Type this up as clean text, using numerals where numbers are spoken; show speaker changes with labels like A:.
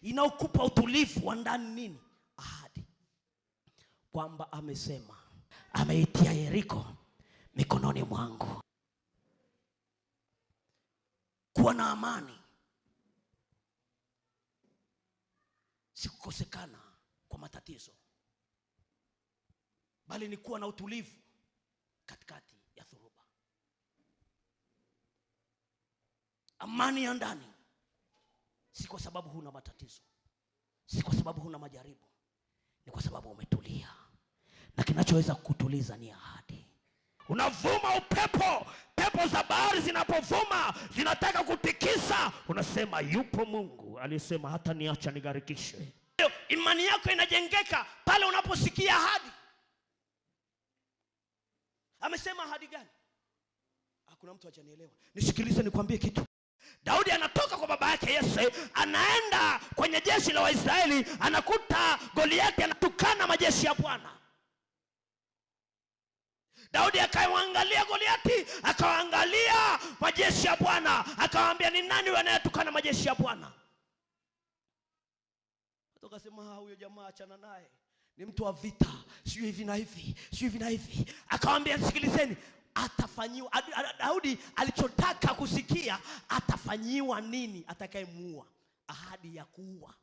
A: inaokupa utulivu wa ndani nini? Ahadi. Kwamba amesema, ameitia Yeriko mikononi mwangu. Kuwa na amani si kukosekana kwa matatizo, bali ni kuwa na utulivu katikati ya dhoruba. Amani ya ndani si kwa sababu huna matatizo, si kwa sababu huna majaribu, ni kwa sababu umetulia, na kinachoweza kutuliza ni ahadi. Unavuma upepo, pepo za bahari zinapovuma zinataka kutikisa, unasema yupo Mungu aliyesema hata niacha nigarikishe. Imani yako inajengeka pale unaposikia ahadi. Amesema ahadi gani? Hakuna mtu hajanielewa. Nisikilize nikwambie kitu. Daudi anatoka kwa baba yake Yese, anaenda kwenye jeshi la Waisraeli, anakuta Goliathi anatukana majeshi ya Bwana. Daudi akaangalia Goliathi, akaangalia majeshi ya Bwana, akawaambia ni nani anayetukana majeshi ya Bwana? Akasema huyo jamaa achana naye, ni mtu wa vita, sio hivi na hivi, sio hivi na hivi. Akawaambia sikilizeni, atafanyiwa. Daudi alichotaka kusikia, atafanyiwa nini atakayemuua. Ahadi ya kuua.